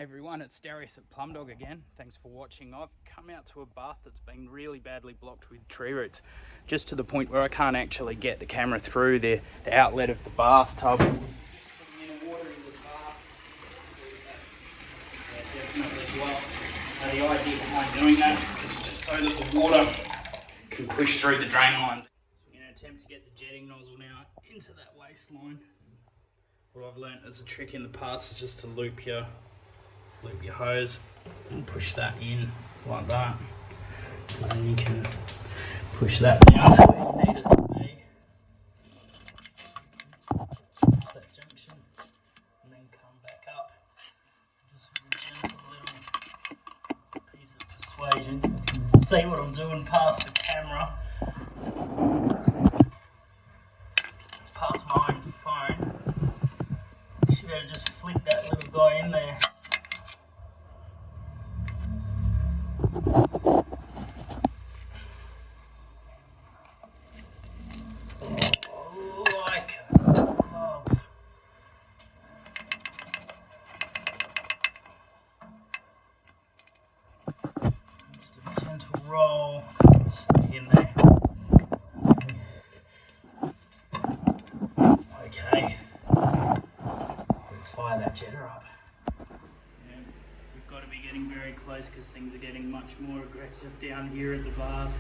everyone, it's Darius at Plumdog again. Thanks for watching. I've come out to a bath that's been really badly blocked with tree roots, just to the point where I can't actually get the camera through the outlet of the bathtub. Just putting in water in the bath. Definitely blocked. The idea behind doing that is just so that the water can push through the drain lines. So we're going to attempt to get the jetting nozzle now into that waistline. What I've learnt as a trick in the past is just to loop your hose and push that in like that, and then you can push that down to where you need it to be. Press that junction and then come back up. Just with a gentle little piece of persuasion. You can see what I'm doing past the camera, past my own phone. You should be able to just flick that little guy in there. Roll, stick in there. Okay, let's fire that jetter up. Yeah, we've got to be getting very close because things are getting much more aggressive down here at the bath.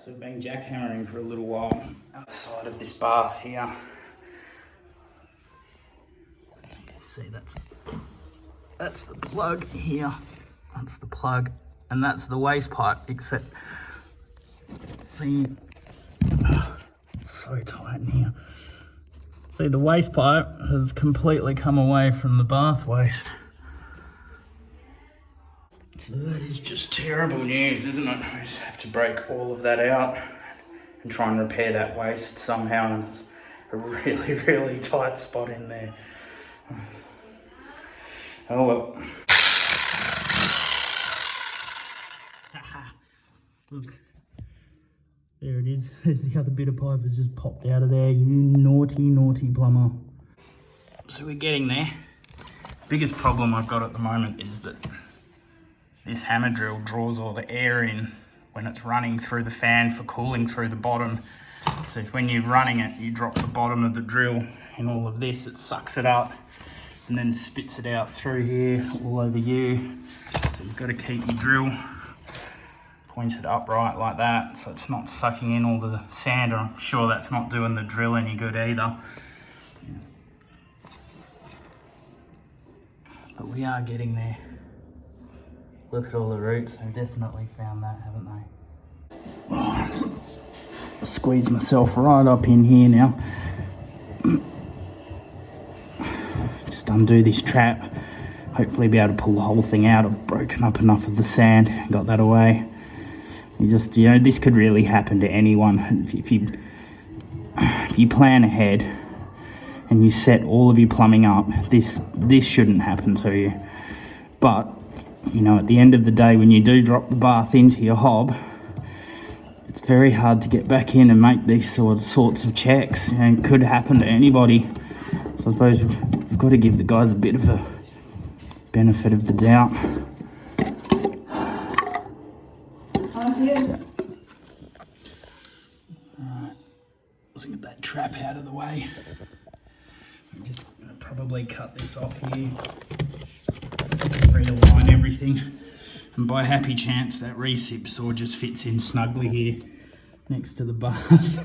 So I've been jackhammering for a little while outside of this bath here. See, that's the plug here. That's the plug, and that's the waste pipe. Except, see, it's so tight in here. See, the waste pipe has completely come away from the bath waste. So that is just terrible news, isn't it? I just have to break all of that out and try and repair that waste somehow. And it's a really, really tight spot in there. Oh well. Look, there it is. There's the other bit of pipe has just popped out of there. You naughty, naughty plumber. So we're getting there. The biggest problem I've got at the moment is that this hammer drill draws all the air in when it's running through the fan for cooling through the bottom. So when you're running it, you drop the bottom of the drill in all of this, it sucks it up and then spits it out through here all over you. So you've got to keep your drill pointed upright like that so it's not sucking in all the sand. I'm sure that's not doing the drill any good either. But we are getting there. Look at all the roots, they've definitely found that, haven't they? Oh, squeeze myself right up in here now. Just undo this trap. Hopefully be able to pull the whole thing out. I've broken up enough of the sand, got that away. You know, this could really happen to anyone. If you plan ahead and you set all of your plumbing up, this shouldn't happen to you. But you know, at the end of the day, when you do drop the bath into your hob, it's very hard to get back in and make these sorts of checks. And it could happen to anybody. So I suppose we've got to give the guys a bit of a benefit of the doubt. So, alright, let's get that trap out of the way. I'm just going to probably cut this off here. Realign everything, and by happy chance that recip saw just fits in snugly here next to the bath.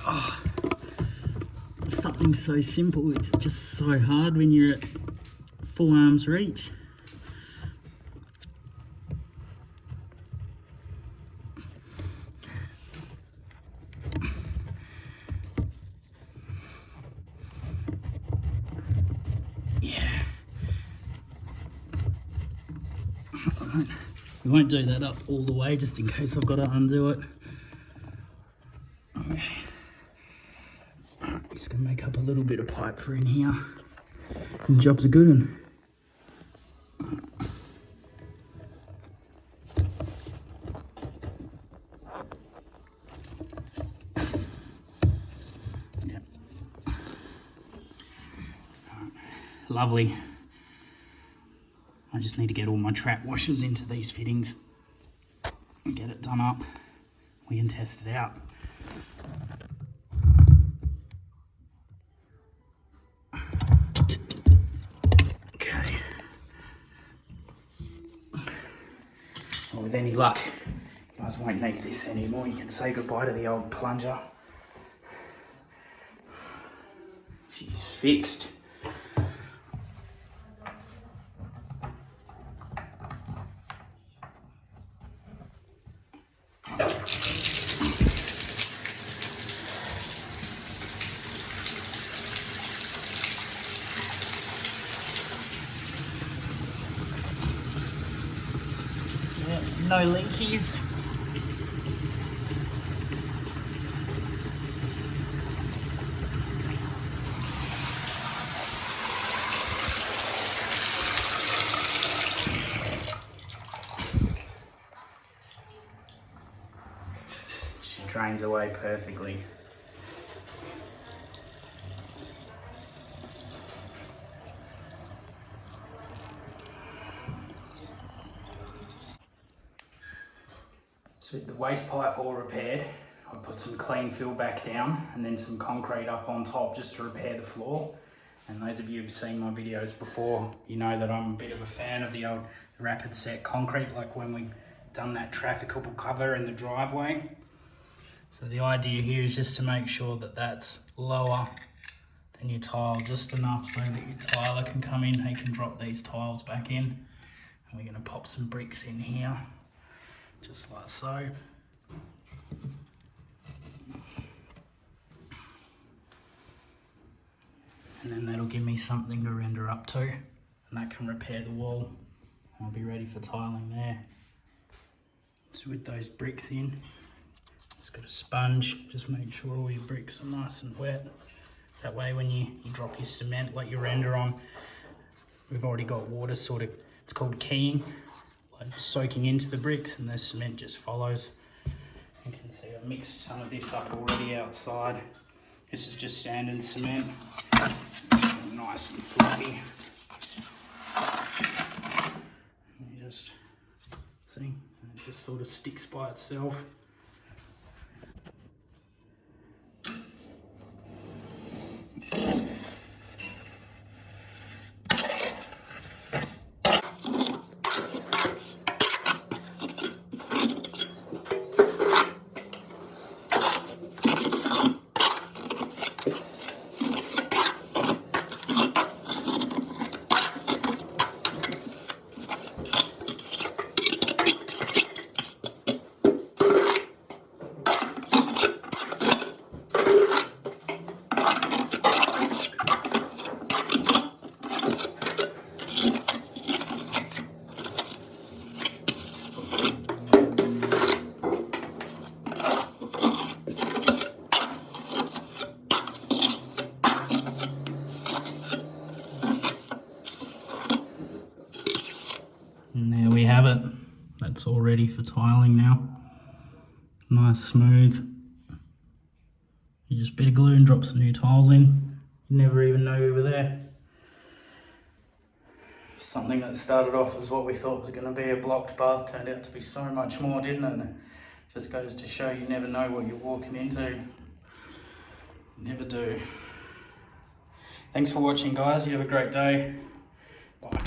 Oh, something so simple, it's just so hard when you're at full arm's reach. Yeah. We won't do that up all the way just in case I've got to undo it. Okay. Just gonna make up a little bit of pipe for in here. And the job's a good one. Yep. Lovely. I just need to get all my trap washers into these fittings and get it done up. We can test it out. Okay. Well, with any luck, you guys won't need this anymore. You can say goodbye to the old plunger. She's fixed. No linkies. She drains away perfectly. So with the waste pipe all repaired, I put some clean fill back down and then some concrete up on top just to repair the floor. And those of you who've seen my videos before, you know that I'm a bit of a fan of the old rapid set concrete, like when we done that trafficable cover in the driveway. So the idea here is just to make sure that that's lower than your tile, just enough so that your tiler can come in, he can drop these tiles back in. And we're gonna pop some bricks in here. Just like so. And then that'll give me something to render up to, and that can repair the wall. I'll be ready for tiling there. So with those bricks in, just got a sponge, just make sure all your bricks are nice and wet. That way when you drop your cement, like your render on, we've already got water sort of, it's called keying, soaking into the bricks, and the cement just follows. You can see I mixed some of this up already outside. This is just sand and cement, nice and fluffy. You just see, it just sort of sticks by itself. And there we have it. That's all ready for tiling now. Nice smooth. You just bit of glue and drop some new tiles in. You never even know you were there. Something that started off as what we thought was going to be a blocked bath turned out to be so much more, didn't it? And it just goes to show you never know what you're walking into. Never do. Thanks for watching, guys. You have a great day. Bye.